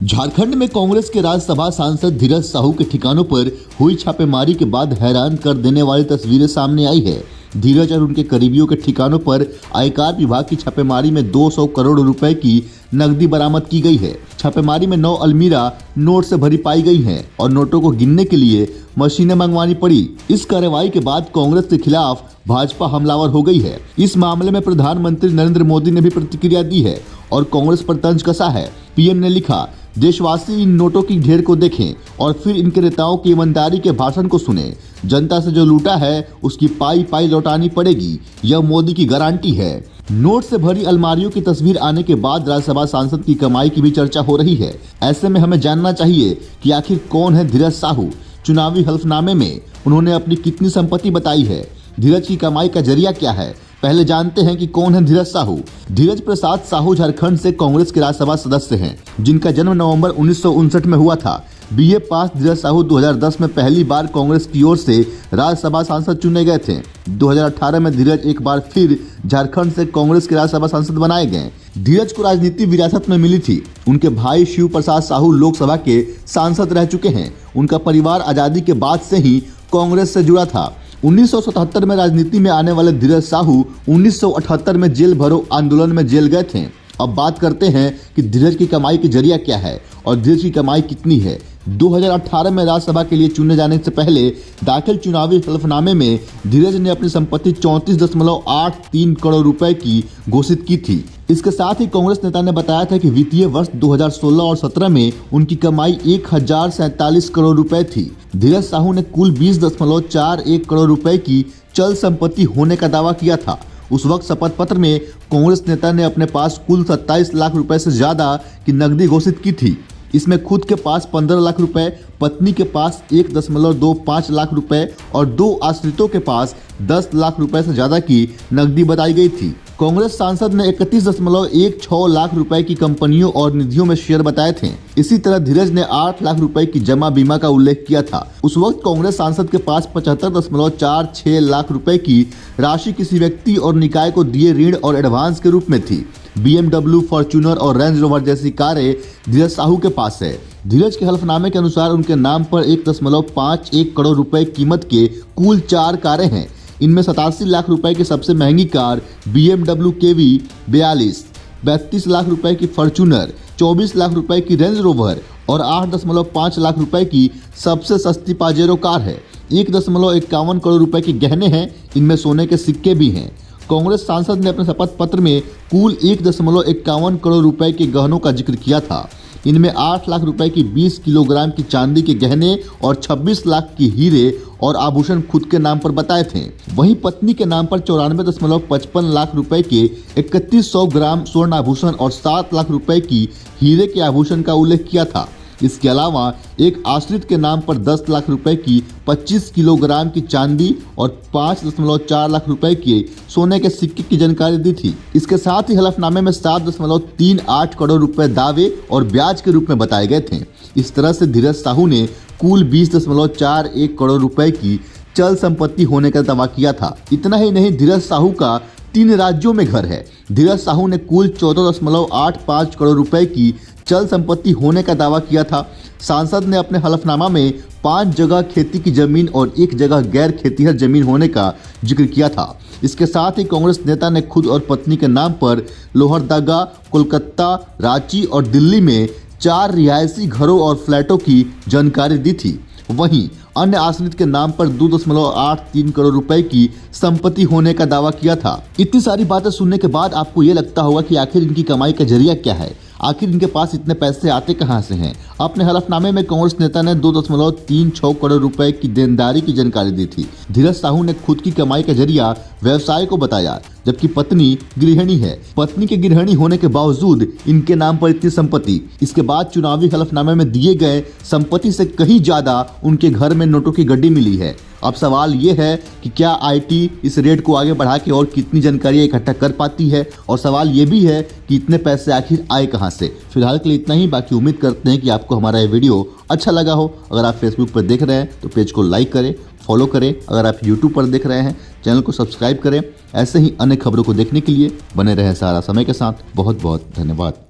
झारखंड में कांग्रेस के राज्यसभा सांसद धीरज साहू के ठिकानों पर हुई छापेमारी के बाद हैरान कर देने वाली तस्वीरें सामने आई है। धीरज और उनके करीबियों के ठिकानों पर आयकर विभाग की छापेमारी में 200 करोड़ रुपए की नकदी बरामद की गई है। छापेमारी में 9 अलमीरा नोट से भरी पाई गई हैं और नोटों को गिनने के लिए मशीनें मंगवानी पड़ी। इस कार्रवाई के बाद कांग्रेस के खिलाफ भाजपा हमलावर हो गई है। इस मामले में प्रधानमंत्री नरेंद्र मोदी ने भी प्रतिक्रिया दी है और कांग्रेस पर तंज कसा है। पीएम ने लिखा, देशवासी इन नोटों की ढेर को देखें और फिर इनके नेताओं की ईमानदारी के भाषण को सुने। जनता से जो लूटा है उसकी पाई पाई लौटानी पड़ेगी, यह मोदी की गारंटी है। नोट से भरी अलमारियों की तस्वीर आने के बाद राज्यसभा सांसद की कमाई की भी चर्चा हो रही है। ऐसे में हमें जानना चाहिए कि आखिर कौन है धीरज साहू। चुनावी हल्फनामे में उन्होंने अपनी कितनी संपत्ति बताई है, धीरज की कमाई का जरिया क्या है। पहले जानते हैं कि कौन है धीरज साहू। धीरज प्रसाद साहू झारखंड से कांग्रेस के राज्यसभा सदस्य हैं, जिनका जन्म नवंबर 1959 में हुआ था। बीए पास धीरज साहू 2010 में पहली बार कांग्रेस की ओर से राज्यसभा सांसद चुने गए थे। 2018 में धीरज एक बार फिर झारखंड से कांग्रेस के राज्यसभा सांसद बनाए गए। धीरज को राजनीति विरासत में मिली थी। उनके भाई शिव प्रसाद साहू लोकसभा के सांसद रह चुके हैं। उनका परिवार आजादी के बाद से ही कांग्रेस से जुड़ा था। 1977 में राजनीति में आने वाले धीरज साहू 1978 में जेल भरो आंदोलन में जेल गए थे। अब बात करते हैं कि धीरज की कमाई की जरिया क्या है और धीरज की कमाई कितनी है। 2018 में राज्यसभा के लिए चुने जाने से पहले दाखिल चुनावी हल्फनामे में धीरज ने अपनी संपत्ति 34.83 करोड़ रुपए की घोषित की थी। इसके साथ ही कांग्रेस नेता ने बताया था कि वित्तीय वर्ष 2016 और 17 में उनकी कमाई 1047 करोड़ रुपए थी। धीरज साहू ने कुल 20.41 करोड़ रुपए की चल संपत्ति होने का दावा किया था। उस वक्त शपथ पत्र में कांग्रेस नेता ने अपने पास कुल 27 लाख रुपए से ज्यादा की नकदी घोषित की थी। इसमें खुद के पास 15 लाख रुपए, पत्नी के पास 1.25 लाख रुपए और 2 आश्रितों के पास 10 लाख रुपए से ज्यादा की नकदी बताई गई थी। कांग्रेस सांसद ने 31.16 लाख रुपए की कंपनियों और निधियों में शेयर बताए थे। इसी तरह धीरज ने 8 लाख रुपए की जमा बीमा का उल्लेख किया था। उस वक्त कांग्रेस सांसद के पास 75.46 लाख रुपए की राशि किसी व्यक्ति और निकाय को दिए ऋण और एडवांस के रूप में थी। BMW, फॉर्च्यूनर और रेंज रोवर जैसी कारें धीरज साहू के पास है। धीरज के हल्फनामे के अनुसार उनके नाम पर 1.51 करोड़ रुपए कीमत के कुल 4 कारें हैं। इनमें 87 लाख रुपए की सबसे महंगी कार BMW KV 42, 32 लाख रुपए की फॉर्च्यूनर, 24 लाख रुपए की रेंज रोवर और 8.5 लाख रुपए की सबसे सस्ती पाजेरो कार है। 1.51 करोड़ रुपए के गहने हैं, इनमें सोने के सिक्के भी हैं। कांग्रेस सांसद ने अपने शपथ पत्र में कुल 1.51 करोड़ रुपए के गहनों का जिक्र किया था। इनमें 8 लाख रुपए की 20 किलोग्राम की चांदी के गहने और 26 लाख की हीरे और आभूषण खुद के नाम पर बताए थे। वहीं पत्नी के नाम पर 94.55 लाख रुपए के 3100 ग्राम स्वर्ण आभूषण और 7 लाख रुपए की हीरे के आभूषण का उल्लेख किया था। इसके अलावा एक आश्रित के नाम पर 10 लाख रुपए की 25 किलोग्राम की चांदी और 5.4 लाख रुपए के सोने के सिक्के की जानकारी दी थी। इसके साथ ही हलफनामे में 7.38 करोड़ रुपए दावे और ब्याज के रूप में बताए गए थे। इस तरह से धीरज साहू ने कुल 20.41 करोड़ रुपए की चल संपत्ति होने का दावा किया था। इतना ही नहीं, धीरज साहू का 3 राज्यों में घर है। धीरज साहू ने कुल 14.85 करोड़ रुपए की चल संपत्ति होने का दावा किया था। सांसद ने अपने हलफनामा में 5 जगह खेती की जमीन और 1 जगह गैर खेतीहर जमीन होने का जिक्र किया था। इसके साथ ही कांग्रेस नेता ने खुद और पत्नी के नाम पर लोहरदगा, कोलकाता, रांची और दिल्ली में 4 रिहायशी घरों और फ्लैटों की जानकारी दी थी। वहीं अन्य आश्रित के नाम पर 2.83 करोड़ रुपए की संपत्ति होने का दावा किया था। इतनी सारी बातें सुनने के बाद आपको ये लगता होगा कि आखिर इनकी कमाई का जरिया क्या है, आखिर इनके पास इतने पैसे आते कहां से हैं। अपने हलफनामे में कांग्रेस नेता ने 2.36 करोड़ रुपए की देनदारी की जानकारी दी थी। धीरज साहू ने खुद की कमाई का जरिया व्यवसाय को बताया, जबकि पत्नी गृहिणी है। पत्नी के गृहिणी होने के बावजूद इनके नाम पर इतनी संपत्ति। इसके बाद चुनावी हलफनामे में दिए गए संपत्ति से कहीं ज्यादा उनके घर में नोटों की गड्डी मिली है। अब सवाल ये है कि क्या आईटी इस रेट को आगे बढ़ा के और कितनी जानकारी इकट्ठा कर पाती है, और सवाल ये भी है कि इतने पैसे आखिर आए कहां से। फिलहाल के लिए इतना ही। बाकी उम्मीद करते हैं कि आपको हमारा ये वीडियो अच्छा लगा हो। अगर आप फेसबुक पर देख रहे हैं तो पेज को लाइक करें, फॉलो करें। अगर आप यूट्यूब पर देख रहे हैं चैनल को सब्सक्राइब करें। ऐसे ही अन्य खबरों को देखने के लिए बने रहें सहारा समय के साथ। बहुत बहुत धन्यवाद।